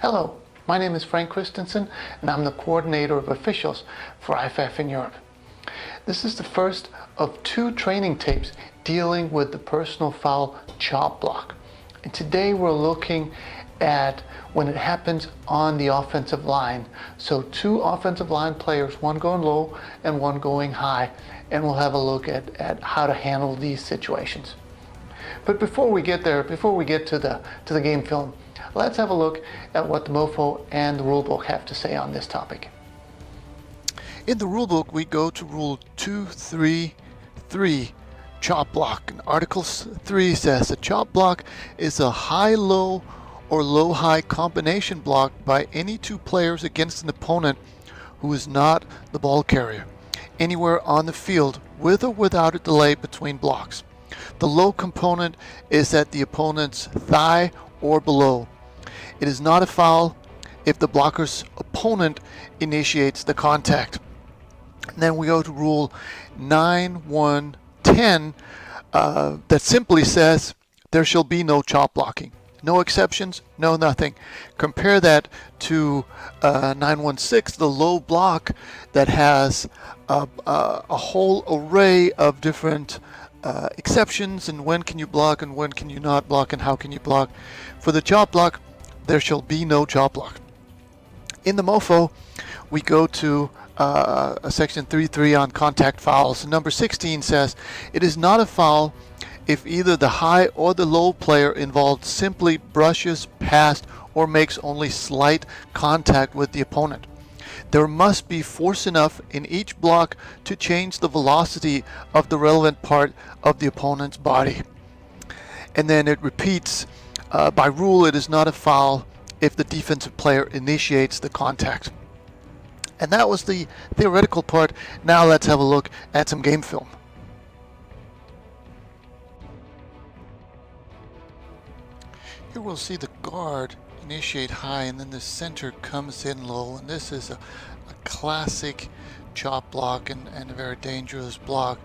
Hello, my name is Frank Christensen and I'm the coordinator of officials for IFAF in Europe. This is the first of 2 training tapes dealing with the personal foul chop block. And today we're looking at when it happens on the offensive line. So 2 offensive line players, one going low and one going high, and we'll have a look at how to handle these situations. But before we get there, before we get to the game film, let's have a look at what the MOFO and the rulebook have to say on this topic. In the rulebook, we go to Rule 233, chop block. And Article 3 says a chop block is a high-low or low-high combination block by any 2 players against an opponent who is not the ball carrier, anywhere on the field, with or without a delay between blocks. The low component is at the opponent's thigh or below. It is not a foul if the blocker's opponent initiates the contact. And then we go to Rule 9.1.10 that simply says there shall be no chop blocking. No exceptions, no nothing. Compare that to 9.1.6, the low block that has a whole array of different exceptions and when can you block and when can you not block and how can you block. For the chop block, there shall be no chop block. In the MOFO, we go to section 3.3 on contact fouls. Number 16 says, it is not a foul if either the high or the low player involved simply brushes past or makes only slight contact with the opponent. There must be force enough in each block to change the velocity of the relevant part of the opponent's body. And then it repeats, by rule, it is not a foul if the defensive player initiates the contact. And that was the theoretical part. Now let's have a look at some game film. Here we'll see the guard initiate high and then the center comes in low, and this is a classic chop block and a very dangerous block,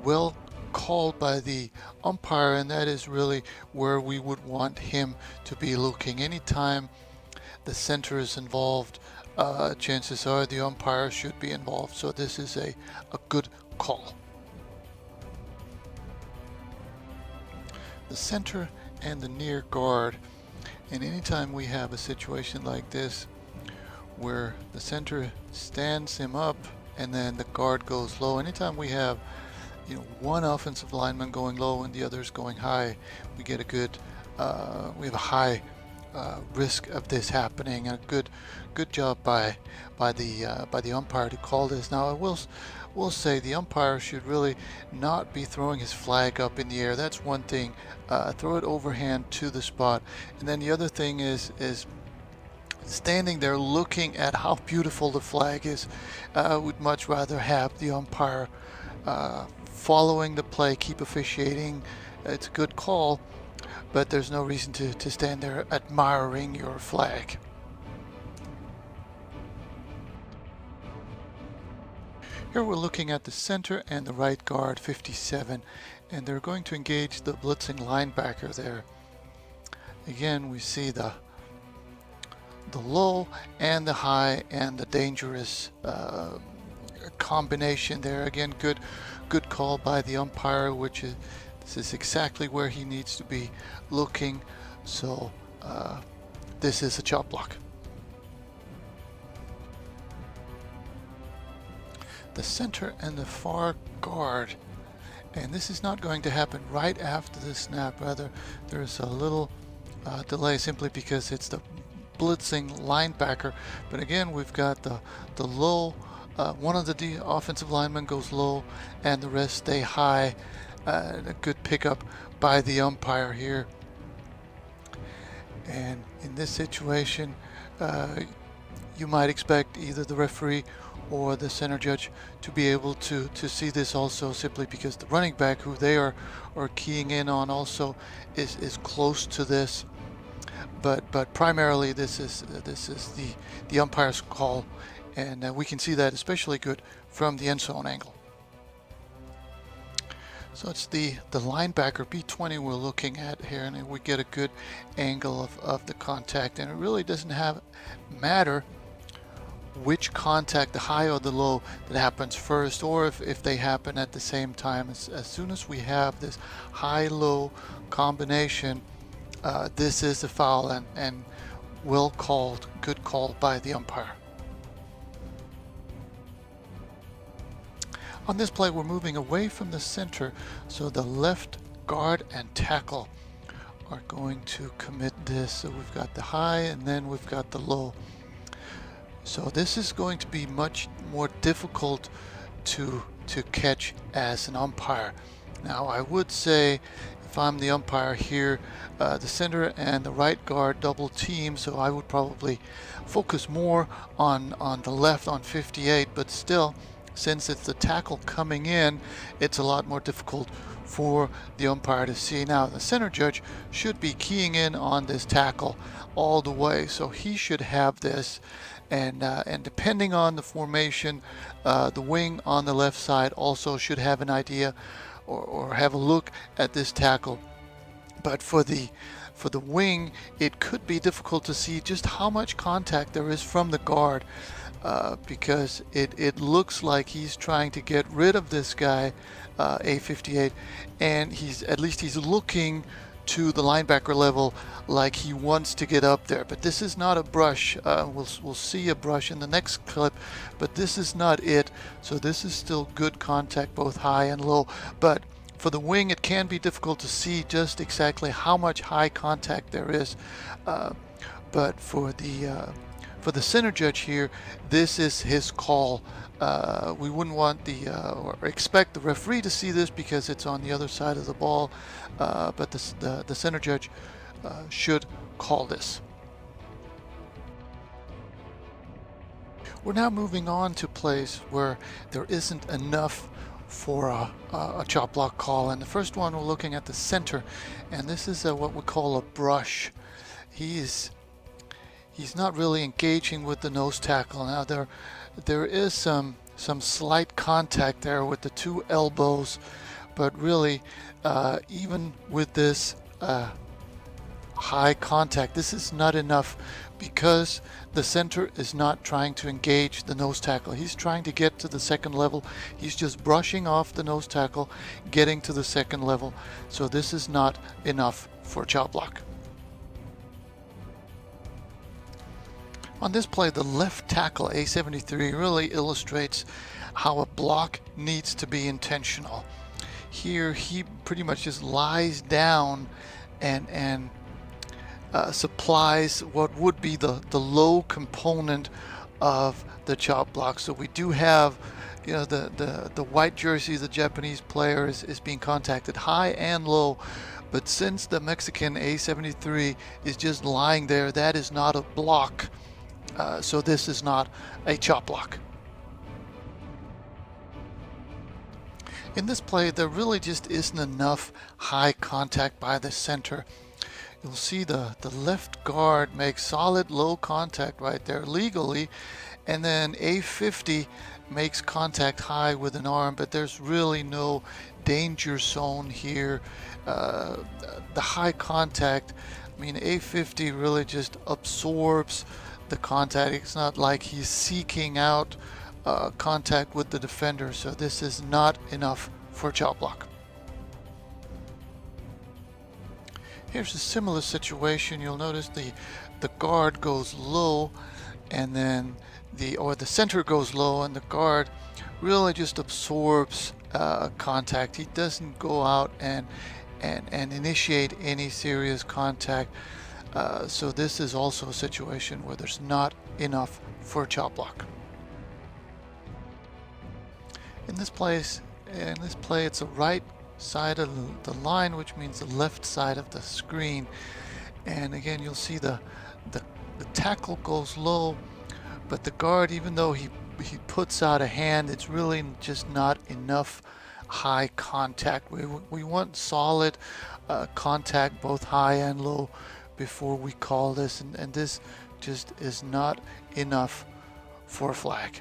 well called by the umpire, and that is really where we would want him to be looking. Anytime the center is involved, chances are the umpire should be involved, so this is a good call. The center and the near guard, and anytime we have a situation like this where the center stands him up and then the guard goes low, anytime we have one offensive lineman going low and the others going high, we get a good we have a high risk of this happening, and a good job by the umpire to call this. Now I will say the umpire should really not be throwing his flag up in the air. That's one thing. Throw it overhand to the spot, and then the other thing is standing there looking at how beautiful the flag is. Would much rather have the umpire following the play, keep officiating. It's a good call, but there's no reason to stand there admiring your flag. Here we're looking at the center and the right guard, 57, and they're going to engage the blitzing linebacker there. Again, we see the low and the high and the dangerous combination there. Again, good call by the umpire, which is this is exactly where he needs to be looking. So this is a chop block. The center and the far guard, and this is not going to happen right after the snap. Rather, there's a little delay simply because it's the blitzing linebacker. But again, we've got the low, one of the offensive linemen goes low and the rest stay high. A good pickup by the umpire here. And in this situation, you might expect either the referee or the center judge to be able to see this also, simply because the running back who they are keying in on also is close to this. But primarily this is the umpire's call, and we can see that especially good from the end zone angle. So it's the linebacker B20 we're looking at here, and we get a good angle of the contact, and it really doesn't matter which contact, the high or the low, that happens first, or if they happen at the same time. As soon as we have this high-low combination, this is a foul, and well called, good call by the umpire. On this play, we're moving away from the center, so the left guard and tackle are going to commit this. So we've got the high, and then we've got the low. So this is going to be much more difficult to catch as an umpire. Now, I would say, if I'm the umpire here, the center and the right guard double team, so I would probably focus more on the left on 58, but still, since it's the tackle coming in, it's a lot more difficult for the umpire to see. Now, the center judge should be keying in on this tackle all the way, so he should have this, and depending on the formation, the wing on the left side also should have an idea or have a look at this tackle. But for the wing, it could be difficult to see just how much contact there is from the guard, because it looks like he's trying to get rid of this guy, A58, and he's looking to the linebacker level like he wants to get up there. But this is not a brush. We'll see a brush in the next clip, but this is not it. So this is still good contact, both high and low. But for the wing, it can be difficult to see just exactly how much high contact there is. But for the center judge here, this is his call. We wouldn't want or expect the referee to see this because it's on the other side of the ball, but the center judge should call this. We're now moving on to plays where there isn't enough for a chop block call, and the first one we're looking at the center, and this is what we call a brush. He's not really engaging with the nose tackle. Now there is some slight contact there with the two elbows, but really even with this high contact, this is not enough, because the center is not trying to engage the nose tackle. He's trying to get to the second level. He's just brushing off the nose tackle, getting to the second level. So this is not enough for a chop block. On this play, the left tackle, A73, really illustrates how a block needs to be intentional. Here, he pretty much just lies down and supplies what would be the low component of the chop block. So we do have, the white jersey, the Japanese player is being contacted high and low. But since the Mexican A73 is just lying there, that is not a block. So this is not a chop block. In this play, there really just isn't enough high contact by the center. You'll see the left guard makes solid low contact right there legally, and then A50 makes contact high with an arm, but there's really no danger zone here. The high contact, A50 really just absorbs the contact. It's not like he's seeking out contact with the defender, so this is not enough for a chop block. Here's a similar situation. You'll notice the guard goes low, and then the center goes low, and the guard really just absorbs contact. He doesn't go out and initiate any serious contact. So this is also a situation where there's not enough for a chop block. In this play, it's the right side of the line, which means the left side of the screen. And again, you'll see the tackle goes low, but the guard, even though he puts out a hand, it's really just not enough high contact. We want solid contact, both high and low, before we call this, and this just is not enough for a flag.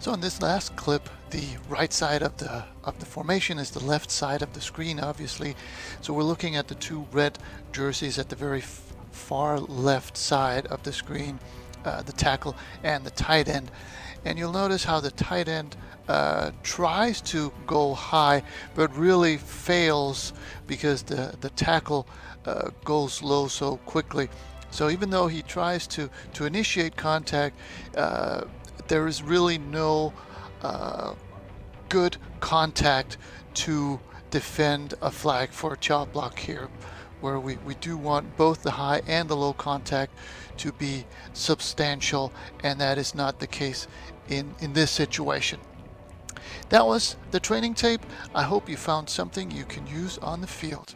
So in this last clip, the right side of the formation is the left side of the screen, obviously. So we're looking at the two red jerseys at the very far left side of the screen, the tackle and the tight end. And you'll notice how the tight end tries to go high, but really fails because the tackle goes low so quickly. So even though he tries to initiate contact, there is really no good contact to defend a flag for a chop block here, where we do want both the high and the low contact to be substantial, and that is not the case in this situation. That was the training tape. I hope you found something you can use on the field.